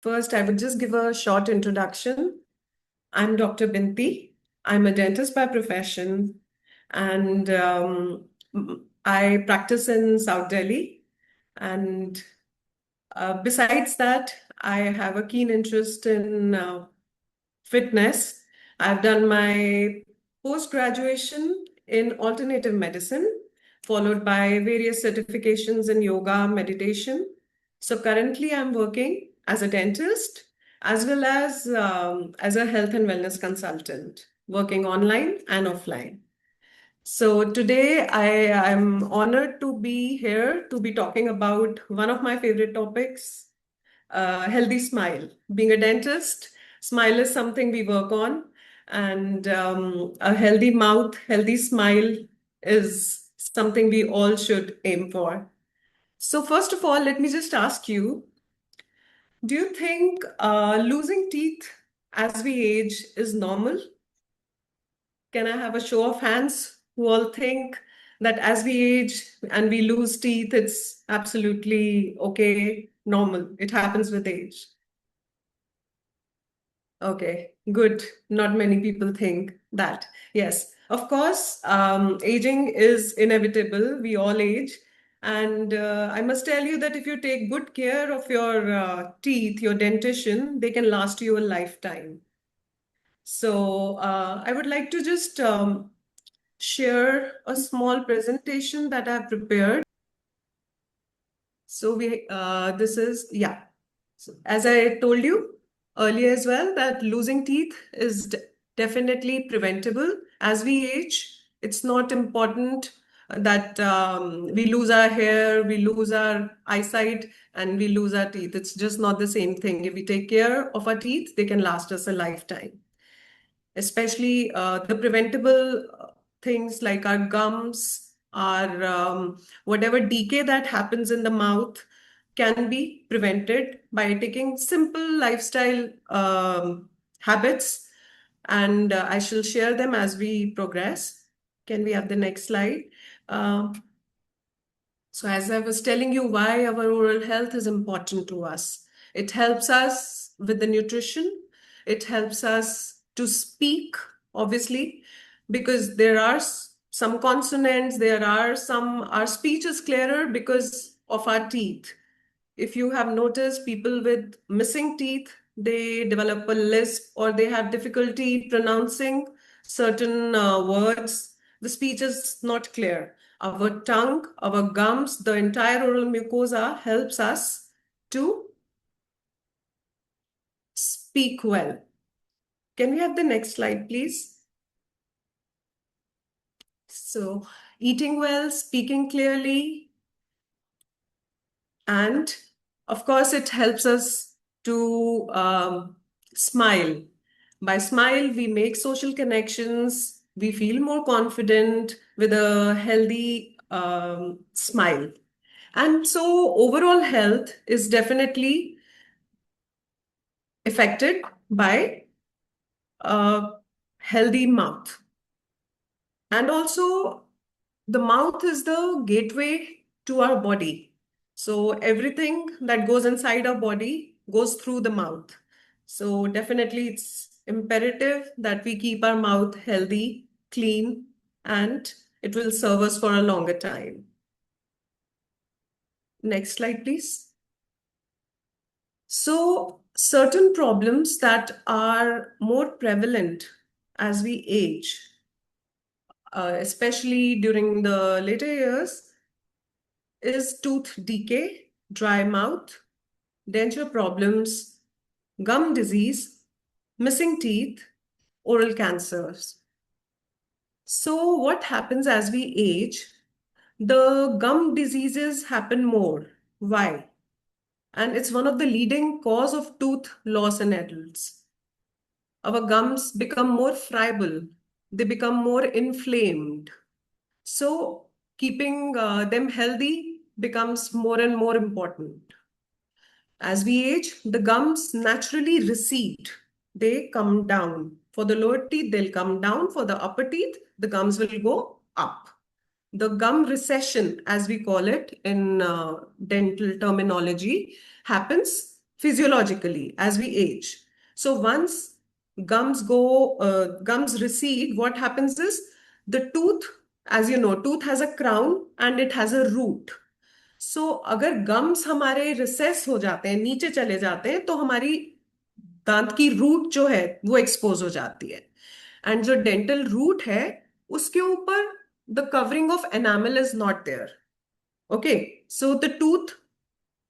First, I would just give a short introduction. I'm Dr. Binti. I'm a dentist by profession, and I practice in South Delhi. And besides that, I have a keen interest in fitness. I've done my post graduation in alternative medicine, followed by various certifications in yoga, meditation. So currently, I'm working as a dentist as a health and wellness consultant, working online and offline. So today I am honored to be here to be talking about one of my favorite topics, healthy smile. Being a dentist, smile is something we work on, and a healthy mouth, healthy smile is something we all should aim for. So, first of all, let me just ask you, do you think losing teeth as we age is normal? Can I have a show of hands who all think that as we age and we lose teeth, it's absolutely okay, normal. It happens with age. Okay, good. Not many people think that. Yes, of course, aging is inevitable. We all age. And I must tell you that if you take good care of your teeth, your dentition, they can last you a lifetime. So I would like to just share a small presentation that I've prepared. So this is, yeah. So as I told you earlier as well, that losing teeth is definitely preventable. As we age, it's not important that we lose our hair, we lose our eyesight, and we lose our teeth. It's just not the same thing. If we take care of our teeth, they can last us a lifetime, especially the preventable things like our gums, our whatever decay that happens in the mouth can be prevented by taking simple lifestyle habits. And I shall share them as we progress. Can we have the next slide? Uh, so, as I was telling you, why our oral health is important to us. It helps us with the nutrition. It helps us to speak, obviously, because there are some consonants, our speech is clearer because of our teeth. If you have noticed, people with missing teeth, they develop a lisp or they have difficulty pronouncing certain words. The speech is not clear. Our tongue, our gums, the entire oral mucosa helps us to speak well. Can we have the next slide, please? So, eating well, speaking clearly, and of course, it helps us to smile. By smile, we make social connections, we feel more confident with a healthy smile. And so, overall health is definitely affected by a healthy mouth. And also, the mouth is the gateway to our body. So everything that goes inside our body goes through the mouth. So definitely it's imperative that we keep our mouth healthy, clean, and it will serve us for a longer time. Next slide, please. So certain problems that are more prevalent as we age, especially during the later years, is tooth decay, dry mouth, denture problems, gum disease, missing teeth, oral cancers. So, what happens as we age? The gum diseases happen more. Why? And it's one of the leading cause of tooth loss in adults. Our gums become more friable, they become more inflamed. So, keeping them healthy becomes more and more important. As we age, the gums naturally recede. They come down. For the lower teeth, they'll come down. For the upper teeth, the gums will go up. The gum recession, as we call it in dental terminology, happens physiologically as we age. So once gums recede, what happens is the tooth, as you know, tooth has a crown and it has a root. सो अगर gums हमारे recess हो जाते हैं, नीचे चले जाते हैं, तो हमारी दांत की रूट जो है वो एक्सपोज हो जाती है. एंड जो डेंटल रूट है उसके ऊपर the covering of enamel is not there. Okay, so the tooth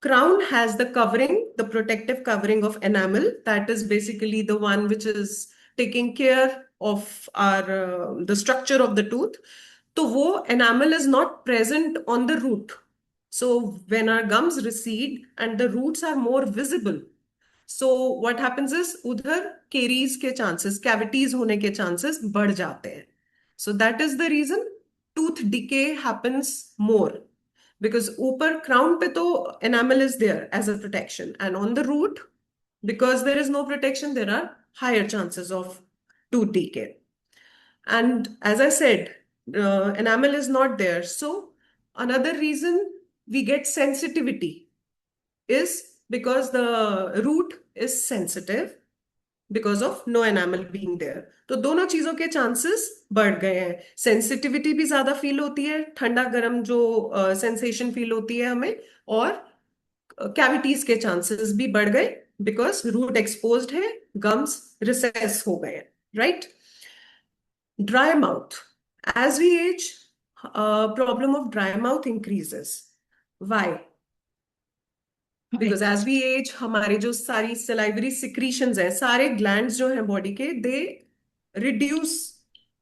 crown has the covering, the protective covering of enamel, that is basically the one which is taking care of our the structure of the tooth. So wo enamel is not present on the root. So when our gums recede and the roots are more visible, so what happens is udhar caries ke chances, cavities hone ke chances बढ़ जाते हैं. So that is the reason tooth decay happens more. Because ऊपर crown पे तो enamel is there as a protection, and on the root, because there is no protection, there are higher chances of tooth decay. And as I said, enamel is not there. So another reason we get sensitivity is because the root is sensitive because of no enamel being there. तो दोनों चीजों के chances बढ़ गए हैं. Sensitivity भी ज्यादा feel होती है, ठंडा गर्म जो सेंसेशन फील होती है हमें, और कैविटीज के चांसेस भी बढ़ गए बिकॉज रूट एक्सपोज्ड है, गम्स रिसेस हो गए. Right. Dry mouth. As we age, problem of dry mouth increases. Why? Because as we age हमारे जो सारी सलाइवरी सिक्रीशंस हैं, सारे ग्लैंड्स जो हैं बॉडी के, reduce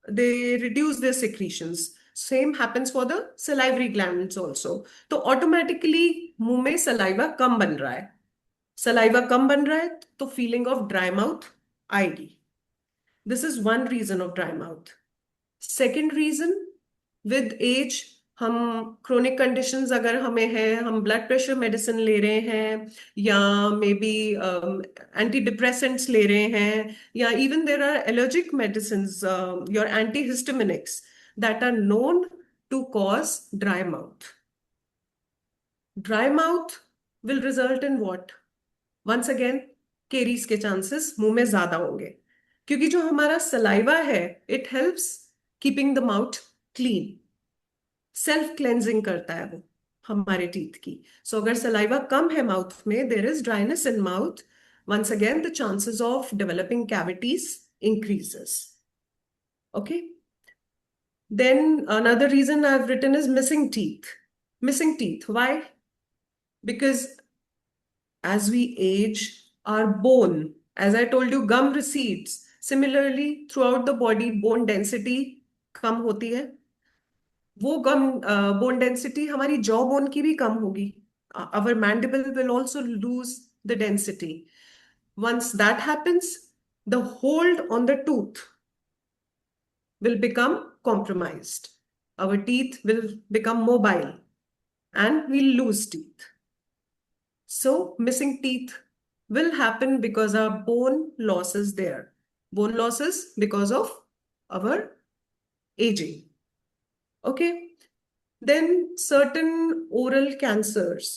they reduce there secretions. Same happens for the salivary glands also. तो automatically मुंह में सलाइवा कम बन रहा है. सलाइवा कम बन रहा है तो फीलिंग ऑफ ड्राई माउथ आएगी. This is one reason of dry mouth. Second reason, with age हम क्रोनिक कंडीशंस अगर हमें है, हम ब्लड प्रेशर मेडिसिन ले रहे हैं, या मे बी एंटी डिप्रेसेंट्स ले रहे हैं, या even they are allergic medicine, your antihistaminics, that are known to cause dry mouth. Dry mouth will result in what? Once again, caries के चांसेस मुंह में ज्यादा होंगे, क्योंकि जो हमारा सलाइवा है, it helps keeping the mouth clean. Self cleansing करता है वो हमारे टीथ की. सो अगर सलाइवा कम है माउथ में, there is dryness in mouth, once again the chances of developing cavities increases. Okay. Then another reason I've written is missing teeth. Missing teeth. Why? Because as we age, our bone, as I told you, gum recedes. Similarly, throughout the body, bone density कम होती है. वो गम bone density हमारी jaw bone की भी कम होगी. Our mandible will also lose the density. Once that happens, the hold on the tooth will become compromised. Our teeth will become mobile and we'll lose teeth. So missing teeth will happen because our bone loss is there. Bone loss is because of our aging. Okay. Then certain oral cancers.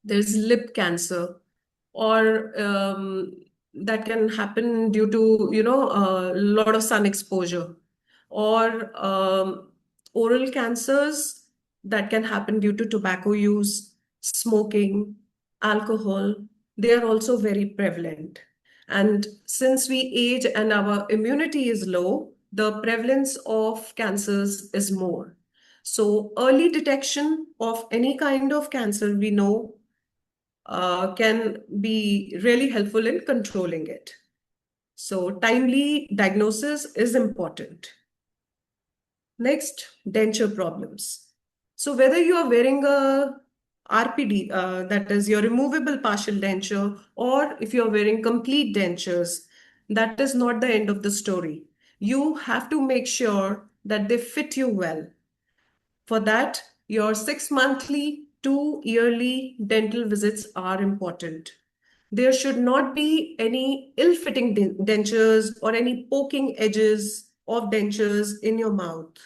There's lip cancer, or that can happen due to, a lot of sun exposure, or oral cancers that can happen due to tobacco use, smoking, alcohol. They are also very prevalent. And since we age and our immunity is low, the prevalence of cancers is more. So early detection of any kind of cancer, we know, can be really helpful in controlling it. So timely diagnosis is important. Next, denture problems. So whether you are wearing a RPD, that is your removable partial denture, or if you're wearing complete dentures, that is not the end of the story. You have to make sure that they fit you well. For that, your 6 monthly to yearly dental visits are important. There should not be any ill-fitting dentures or any poking edges of dentures in your mouth.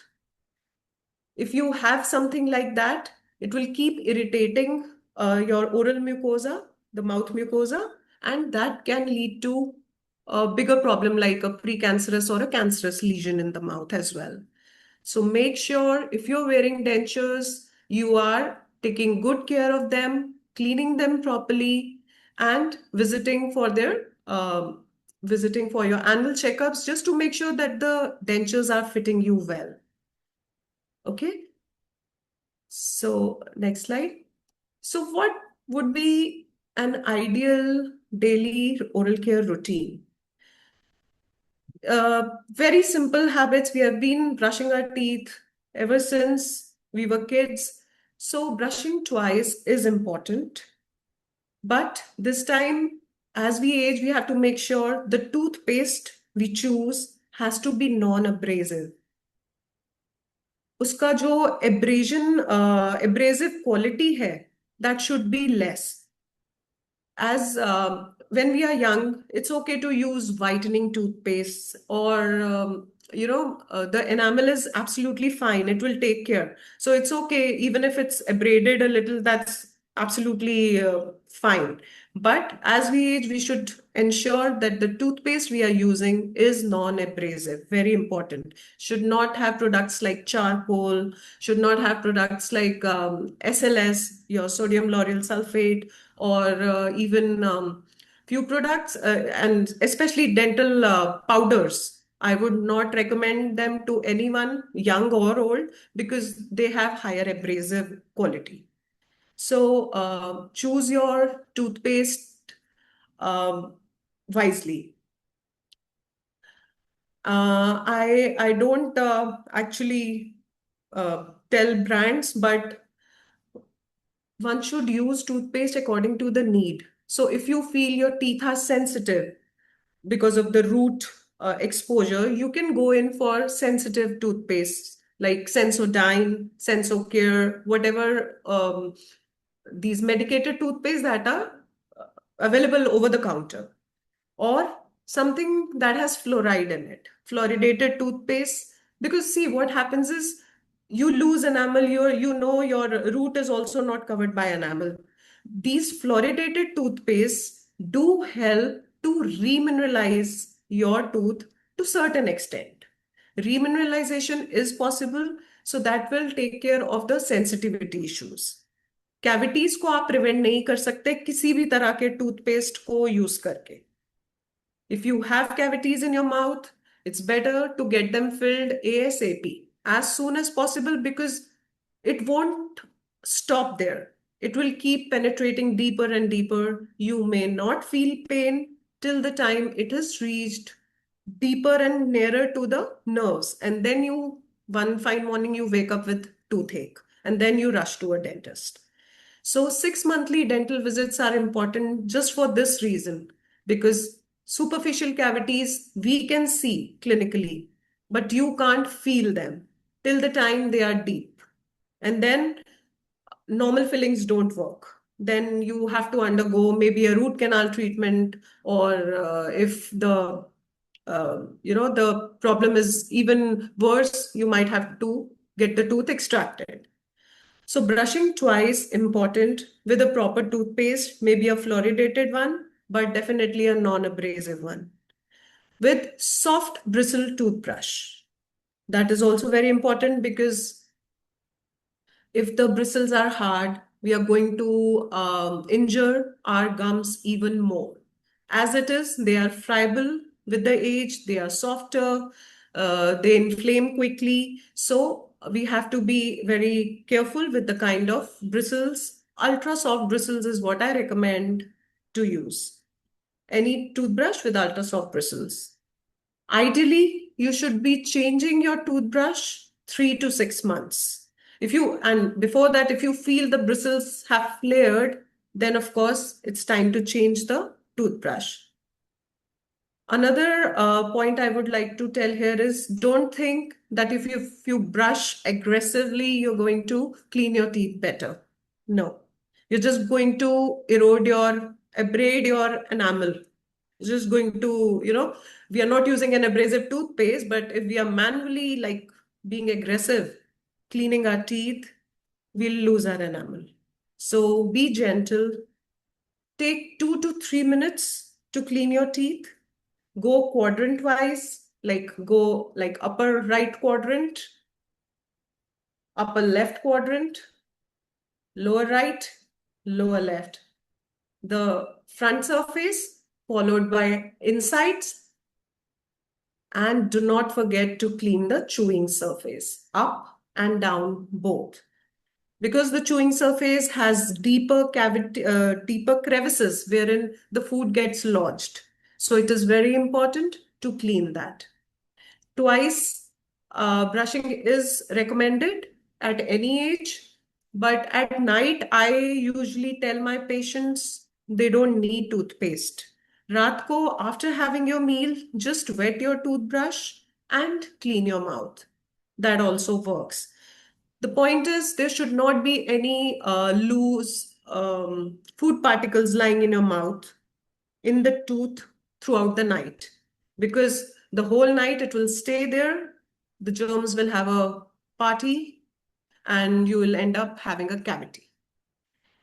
If you have something like that, it will keep irritating your oral mucosa, the mouth mucosa, and that can lead to a bigger problem like a precancerous or a cancerous lesion in the mouth as well. So make sure if you're wearing dentures, you are taking good care of them, cleaning them properly, and visiting for your annual checkups just to make sure that the dentures are fitting you well. Okay. So next slide. So what would be an ideal daily oral care routine? Very simple habits. We have been brushing our teeth ever since we were kids. So brushing twice is important. But this time, as we age, we have to make sure the toothpaste we choose has to be non-abrasive. उसका जो abrasive quality है, that should be less. As when we are young, it's okay to use whitening toothpaste or the enamel is absolutely fine. It will take care. So it's okay, even if it's abraded a little, that's absolutely fine. But as we age, we should ensure that the toothpaste we are using is non-abrasive. Very important. Should not have products like charcoal, should not have products like SLS, your sodium lauryl sulfate, or even few products, and especially dental powders. I would not recommend them to anyone, young or old, because they have higher abrasive quality. So choose your toothpaste um, wisely. I don't actually tell brands, but one should use toothpaste according to the need. So if you feel your teeth are sensitive because of the root exposure, you can go in for sensitive toothpaste like Sensodyne, Sensocare, whatever these medicated toothpaste that are available over the counter, or something that has fluoride in it, fluoridated toothpaste. Because see, what happens is you lose enamel, your root is also not covered by enamel. These fluoridated toothpastes do help to remineralize your tooth to certain extent. Remineralization is possible, so that will take care of the sensitivity issues. Cavities को आप prevent नहीं कर सकते किसी भी तरह के toothpaste को यूज करके. If you have cavities in your mouth, it's better to get them filled ASAP, as soon as possible, because it won't stop there. It will keep penetrating deeper and deeper. You may not feel pain till the time it has reached deeper and nearer to the nerves. And then one fine morning, you wake up with toothache, and then you rush to a dentist. So 6 monthly dental visits are important just for this reason, because superficial cavities we can see clinically, but you can't feel them till the time they are deep. And then normal fillings don't work. Then you have to undergo maybe a root canal treatment, or if the problem is even worse, you might have to get the tooth extracted. So brushing twice important with a proper toothpaste, maybe a fluoridated one, but definitely a non-abrasive one. With soft bristle toothbrush. That is also very important, because if the bristles are hard, we are going to injure our gums even more. As it is, they are friable with the age, they are softer, they inflame quickly. So we have to be very careful with the kind of bristles. Ultra soft bristles is what I recommend to use. Any toothbrush with ultra soft bristles. Ideally, you should be changing your toothbrush 3 to 6 months. And before that, if you feel the bristles have flared, then of course it's time to change the toothbrush. Another point I would like to tell here is, don't think that if you brush aggressively, you're going to clean your teeth better. No, you're just going to abrade your enamel. It's just going to, we are not using an abrasive toothpaste, but if we are manually like being aggressive, cleaning our teeth, we'll lose our enamel. So be gentle. Take 2 to 3 minutes to clean your teeth. Go quadrant wise, like go like upper right quadrant, upper left quadrant, lower right, lower left. The front surface followed by insides, and do not forget to clean the chewing surface, up and down both. Because the chewing surface has deeper crevices wherein the food gets lodged. So it is very important to clean that. Twice brushing is recommended at any age, but at night, I usually tell my patients they don't need toothpaste. रात को, after having your meal, just wet your toothbrush and clean your mouth. That also works. The point is, there should not be any loose food particles lying in your mouth, in the tooth throughout the night, because the whole night it will stay there. The germs will have a party and you will end up having a cavity.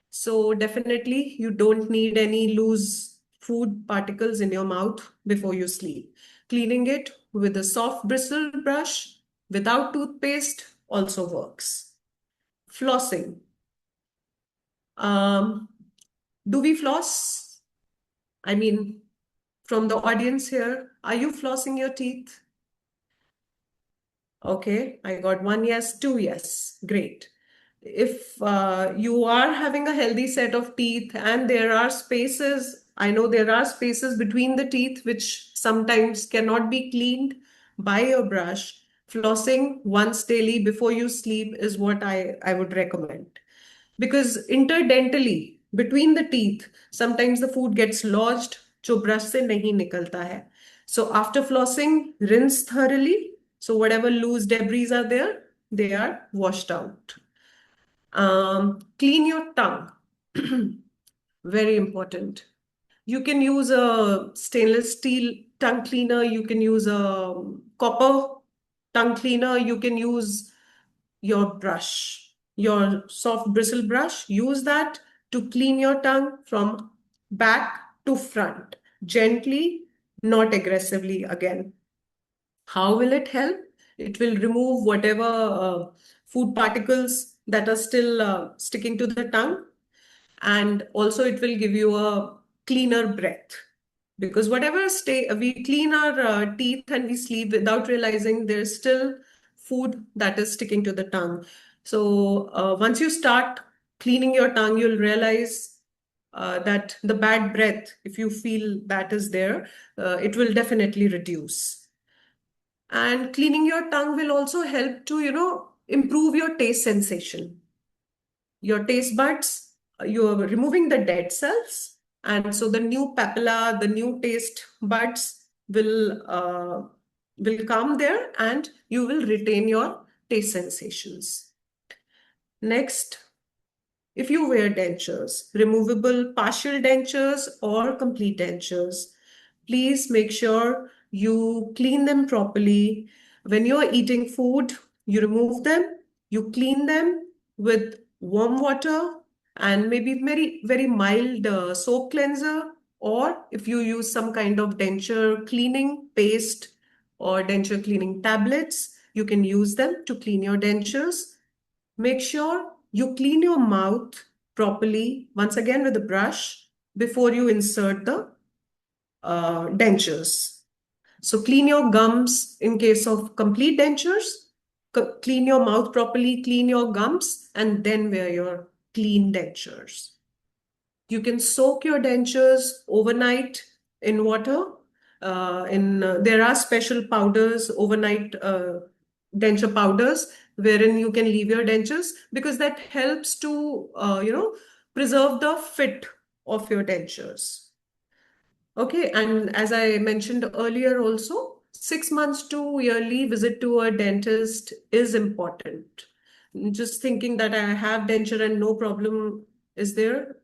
So, definitely, you don't need any loose food particles in your mouth before you sleep. Cleaning it with a soft bristle brush without toothpaste also works. Flossing. Um, do we floss? I mean, from the audience here, are you flossing your teeth? Okay, I got one yes, two yes. Great. If you are having a healthy set of teeth and there are spaces, I know there are spaces between the teeth which sometimes cannot be cleaned by your brush, flossing once daily before you sleep is what I would recommend. Because interdentally, between the teeth, sometimes the food gets lodged, जो brush से नहीं निकलता है. So after flossing, rinse thoroughly. So whatever loose debris are there, they are washed out. Clean your tongue. Very important. You can use a stainless steel tongue cleaner. You can use a copper tongue cleaner. You can use your brush, your soft bristle brush. Use that to clean your tongue from back to front, gently, not aggressively again. How will it help? It will remove whatever food particles that are still sticking to the tongue, and also it will give you a cleaner breath, because whatever stay we clean our teeth and we sleep without realizing there's still food that is sticking to the tongue. So once you start cleaning your tongue, you'll realize that the bad breath, if you feel that is there, it will definitely reduce. And cleaning your tongue will also help to, improve your taste sensation. Your taste buds, you're removing the dead cells, and so the new papilla, the new taste buds will come there, and you will retain your taste sensations. Next, if you wear dentures, removable partial dentures or complete dentures, please make sure you clean them properly. When you're eating food, you remove them, you clean them with warm water and maybe very, very mild soap cleanser. Or if you use some kind of denture cleaning paste or denture cleaning tablets, you can use them to clean your dentures. Make sure you clean your mouth properly, once again with a brush, before you insert the dentures. So clean your gums in case of complete dentures, clean your mouth properly, clean your gums, and then wear your clean dentures. You can soak your dentures overnight in water. There are special powders, overnight denture powders, wherein you can leave your dentures, because that helps to preserve the fit of your dentures. Okay, and as I mentioned earlier also, 6 months to yearly visit to a dentist is important. Just thinking that I have denture and no problem is there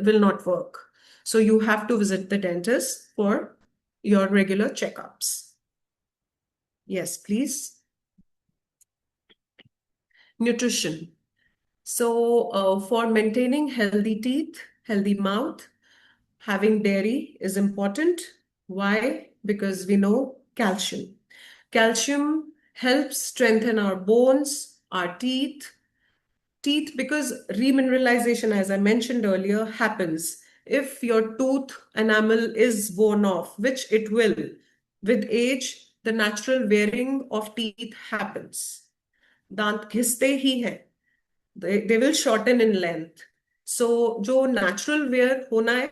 will not work. So you have to visit the dentist for your regular checkups. Yes, please. Nutrition. So for maintaining healthy teeth, healthy mouth, Having dairy is important. Why? Because we know calcium. Calcium helps strengthen our bones, our teeth, because remineralization, as I mentioned earlier, happens if your tooth enamel is worn off, which it will. With age, the natural wearing of teeth happens. दांत घिसते ही हैं, they will shorten in length. So जो natural wear होना है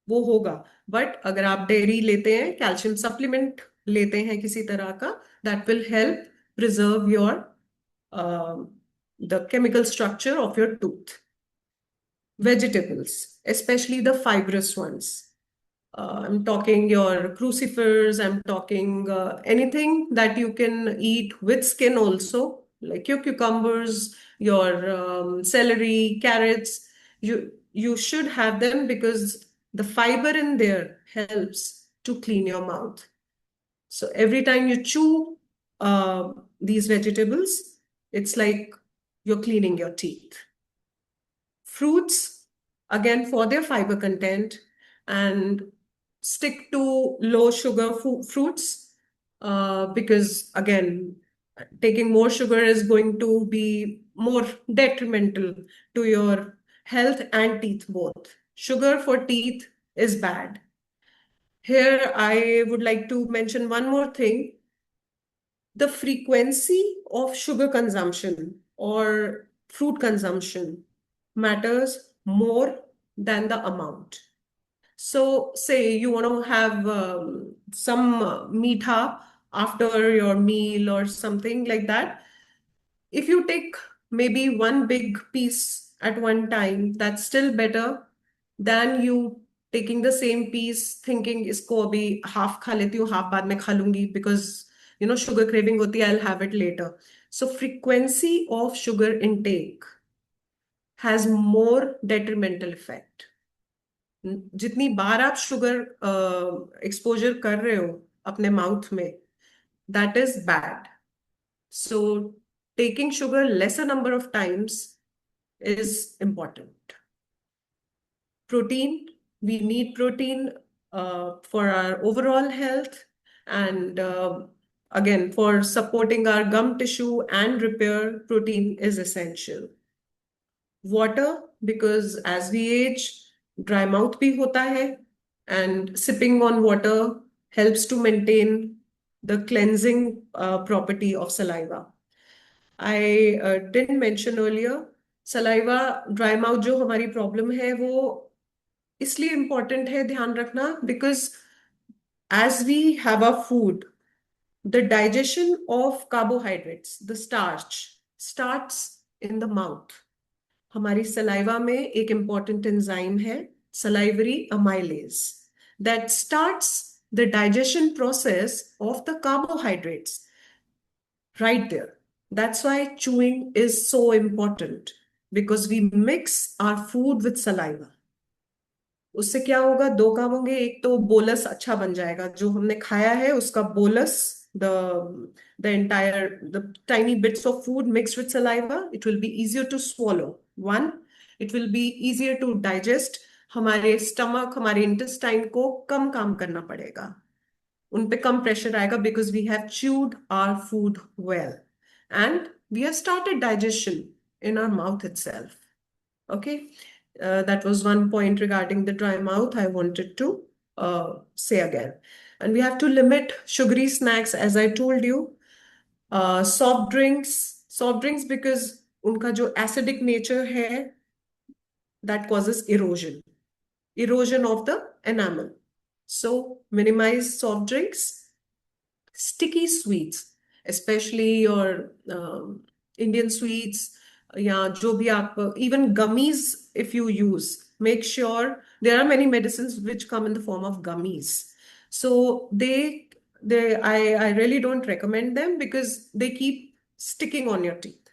वो होगा. But अगर आप dairy लेते हैं, कैल्शियम सप्लीमेंट लेते हैं किसी तरह का, that will help preserve your the chemical structure of your tooth. Vegetables, especially the fibrous ones. I'm talking your crucifers, I'm talking anything that you can eat with skin also, like your cucumbers, your celery, carrots. You should have them because the fiber in there helps to clean your mouth. So every time you chew these vegetables, it's like you're cleaning your teeth. Fruits, again, for their fiber content, and stick to low sugar fruits because, again, taking more sugar is going to be more detrimental to your health and teeth both. Sugar for teeth is bad. Here, I would like to mention one more thing. The frequency of sugar consumption or fruit consumption matters more than the amount. So, say you want to have some meetha after your meal or something like that. If you take maybe one big piece at one time, that's still better than you taking the same piece, thinking इसको अभी half खा लेती हूँ, half बाद में खा लूंगी because sugar craving होती है, I'll have it later. So frequency of sugar intake has more detrimental effect. जितनी बार आप शुगर एक्सपोजर कर रहे हो अपने माउथ में, that is bad. So taking sugar lesser number of times is important. Protein, we need protein for our overall health, and again, for supporting our gum tissue and repair, protein is essential. Water, because as we age, dry mouth bhi hota hai, and sipping on water helps to maintain the cleansing property of saliva. I didn't mention earlier, saliva, dry mouth जो हमारी problem है वो इसलिए important है ध्यान रखना, because as we have our food, the digestion of carbohydrates, the starch, starts in the mouth. हमारी saliva में एक important enzyme है, salivary amylase, that starts the digestion process of the carbohydrates right there. That's why chewing is so important, because we mix our food with saliva. उससे क्या होगा, दो काम होंगे. एक तो बोलस अच्छा बन जाएगा, जो हमने खाया है उसका bolus, the entire the tiny bits of food mixed with saliva, it will be easier to swallow. One, it will be easier to digest. हमारे स्टमक, हमारे इंटेस्टाइन को कम काम करना पड़ेगा, उन पे कम प्रेशर आएगा, because we have chewed our food well and we have started digestion in our mouth itself. Okay. That was one point regarding the dry mouth I wanted to say again. And we have to limit sugary snacks, as I told you. Soft drinks because उनका जो acidic nature है, that causes erosion of the enamel. So minimize soft drinks. Sticky sweets, especially your Indian sweets, या जो भी आप, even gummies, if you use, make sure, there are many medicines which come in the form of gummies. So I really don't recommend them because they keep sticking on your teeth.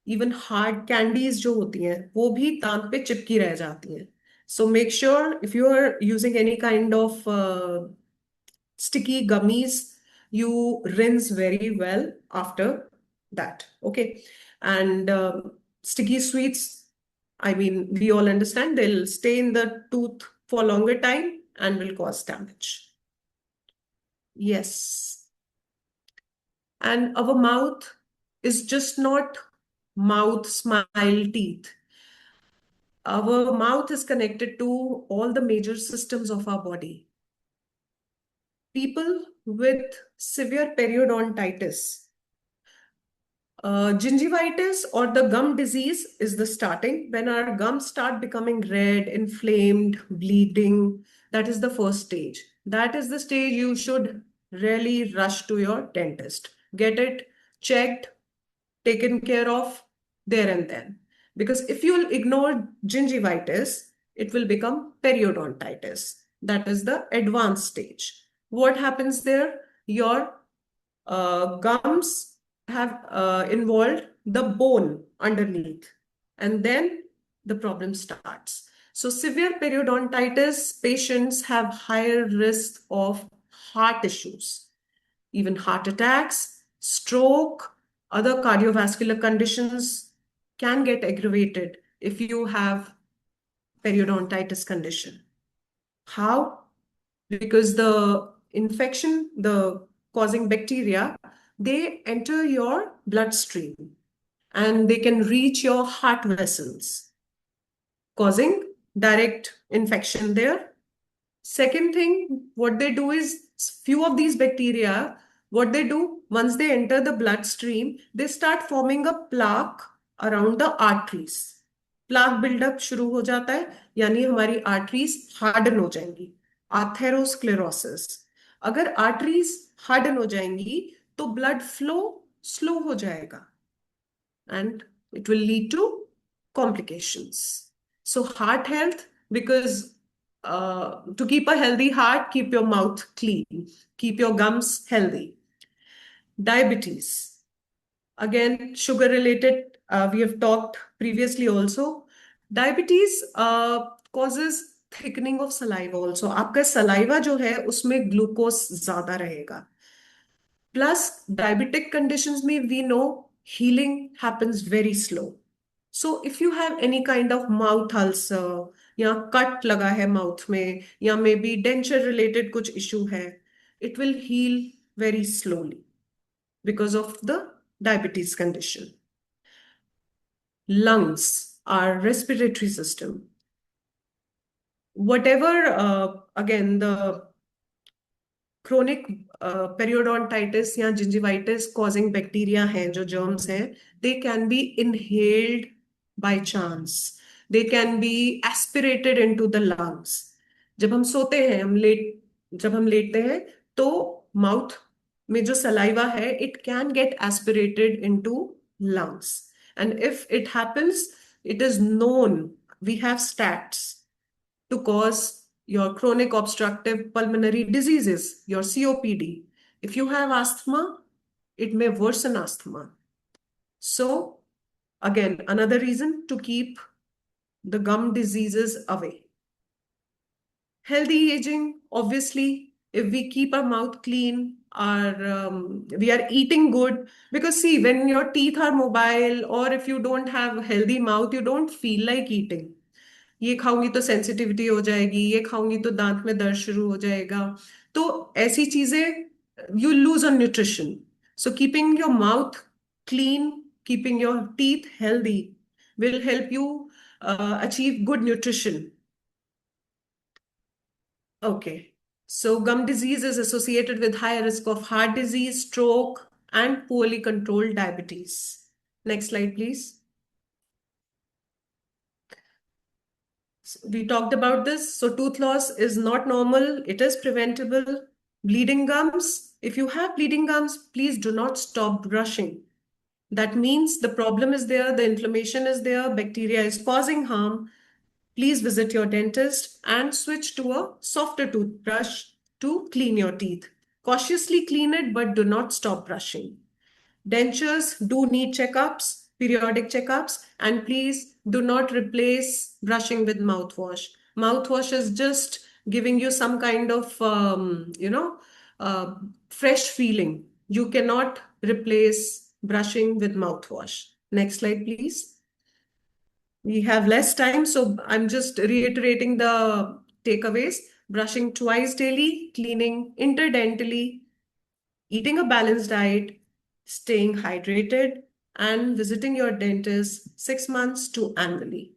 Even hard candies जो होती हैं वो भी दांत पे चिपकी रह जाती हैं. So make sure if you are using any kind of sticky gummies, you rinse very well after that. Okay. And sticky sweets, I mean, we all understand they'll stay in the tooth for longer time and will cause damage. Yes. And our mouth is just not mouth, smile, teeth. Our mouth is connected to all the major systems of our body. People with severe periodontitis, gingivitis or the gum disease is the starting. When our gums start becoming red, inflamed, bleeding, that is the first stage. That is the stage you should really rush to your dentist. Get it checked, taken care of there and then. Because if you'll ignore gingivitis, it will become periodontitis. That is the advanced stage. What happens there? Your gums have involved the bone underneath, and then the problem starts. So severe periodontitis patients have higher risk of heart issues, even heart attacks, stroke, other cardiovascular conditions can get aggravated if you have periodontitis condition. How? Because the infection, the causing bacteria, they enter your bloodstream and they can reach your heart vessels, causing direct infection there. Second thing, what they do is few of these bacteria, what they do once they enter the bloodstream, they start forming a plaque around the arteries. Plaque buildup शुरू हो जाता है, यानी हमारी arteries harden हो जाएंगी. आथेरोस्क्लेरोसिस. अगर arteries harden हो जाएंगी तो ब्लड फ्लो स्लो हो जाएगा and it will lead to complications. So heart health, because to keep a healthy heart, keep your mouth clean, keep your gums healthy. Diabetes. Again, sugar related, we have talked previously also. Diabetes causes thickening of saliva also. आपका saliva जो है उसमें glucose ज़्यादा रहेगा. Plus, diabetic conditions में we know healing happens very slow. So if you have any kind of mouth ulcer या cut लगा है mouth में या maybe denture related कुछ issue है, it will heal very slowly because of the diabetes condition. Lungs, our respiratory system. Whatever, again, the chronic periodontitis या gingivitis causing bacteria हैं जो जर्म्स हैं, they can be inhaled by chance, they can be aspirated into the lungs. जब हम सोते हैं, जब हम लेटते हैं तो माउथ में जो सलाइवा है it can get aspirated into lungs, and if it happens, it is known, we have stats to cause your chronic obstructive pulmonary diseases, your COPD. If you have asthma, it may worsen asthma. So, again, another reason to keep the gum diseases away. Healthy aging, obviously, if we keep our mouth clean, we are eating good. Because see, when your teeth are mobile or if you don't have a healthy mouth, you don't feel like eating. ये खाऊंगी तो sensitivity हो जाएगी, ये खाऊंगी तो दांत में दर्द शुरू हो जाएगा, तो ऐसी चीजें you lose on nutrition. So keeping your mouth clean, keeping your teeth healthy will help you achieve good nutrition. Okay, so gum disease is associated with higher risk of heart disease, stroke, and poorly controlled diabetes. Next slide, please. We talked about this. So tooth loss is not normal. It is preventable. Bleeding gums. If you have bleeding gums, please do not stop brushing. That means the problem is there, the inflammation is there, bacteria is causing harm. Please visit your dentist and switch to a softer toothbrush to clean your teeth. Cautiously clean it, but do not stop brushing. Dentures do need checkups, periodic checkups, and please do not replace brushing with mouthwash. Mouthwash is just giving you some kind of, fresh feeling. You cannot replace brushing with mouthwash. Next slide, please. We have less time, so I'm just reiterating the takeaways: brushing twice daily, cleaning interdentally, eating a balanced diet, staying hydrated, and visiting your dentist 6 months to annually.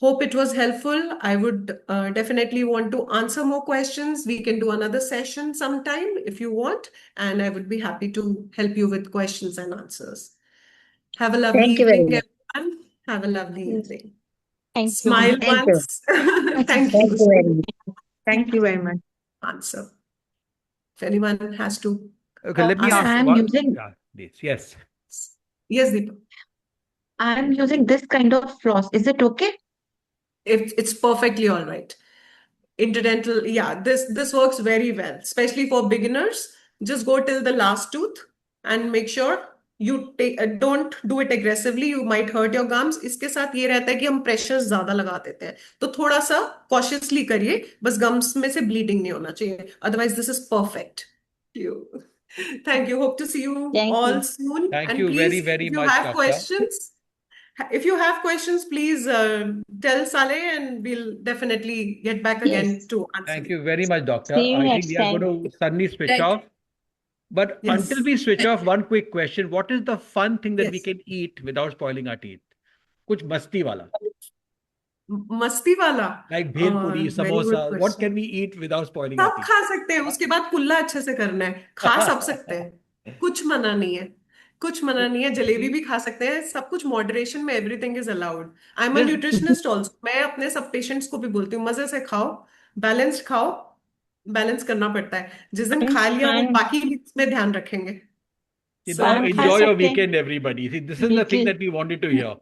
Hope it was helpful. I would definitely want to answer more questions. We can do another session sometime if you want, and I would be happy to help you with questions and answers. Have a lovely Thank you very evening, much. everyone. Have a lovely evening. Thank you. Smile Thank you. once. Thank Thank you. you very much. Thank you very much. Answer. If anyone has to Okay, let me ask. ask I'm one. using Yeah, please. Yes. Yes, Deepa. I'm using this kind of floss. Is it okay? It's perfectly all right. Interdental, yeah, this works very well, especially for beginners. Just go till the last tooth and make sure you don't do it aggressively. You might hurt your gums. इसके साथ ये रहता है कि हम pressure ज्यादा लगा देते हैं, तो थोड़ा सा कॉशियसली करिए, बस गम्स में से ब्लीडिंग नहीं होना चाहिए. Otherwise, this is perfect. Thank you. Hope to see you Thank all you. soon. Thank And you very, please, very if you much, have doctor. questions, please tell Saleh, and we'll definitely get back again Yes. to answer Thank you. you very much, doctor. See you I think next we are going time. to suddenly switch Thank off. But until Yes. we switch off, one quick question. What is the fun thing that we Yes. can eat without spoiling our teeth? Kuch masti wala. मस्ती वाला. Like bhel puri, Very good samosa. What question. can we eat without spoiling our सब teeth? खा सकते हैं, उसके बाद कुल्ला अच्छे से करना है. खा सब सकते हैं, कुछ मना नहीं है. कुछ मना नहीं है. जलेबी भी खा सकते हैं. सब कुछ मॉडरेशन में. Everything is allowed. I am a This, nutritionist also. मैं अपने सब पेशेंट्स को भी बोलती हूँ, मजे से खाओ, बैलेंस्ड खाओ. बैलेंस करना पड़ता है. जिस दिन खा लिया, वो And बाकी मील्स में ध्यान रखेंगे. you So know, पान खा enjoy your सकते हैं weekend, everybody. See, this is the thing weekly. that we wanted to hear.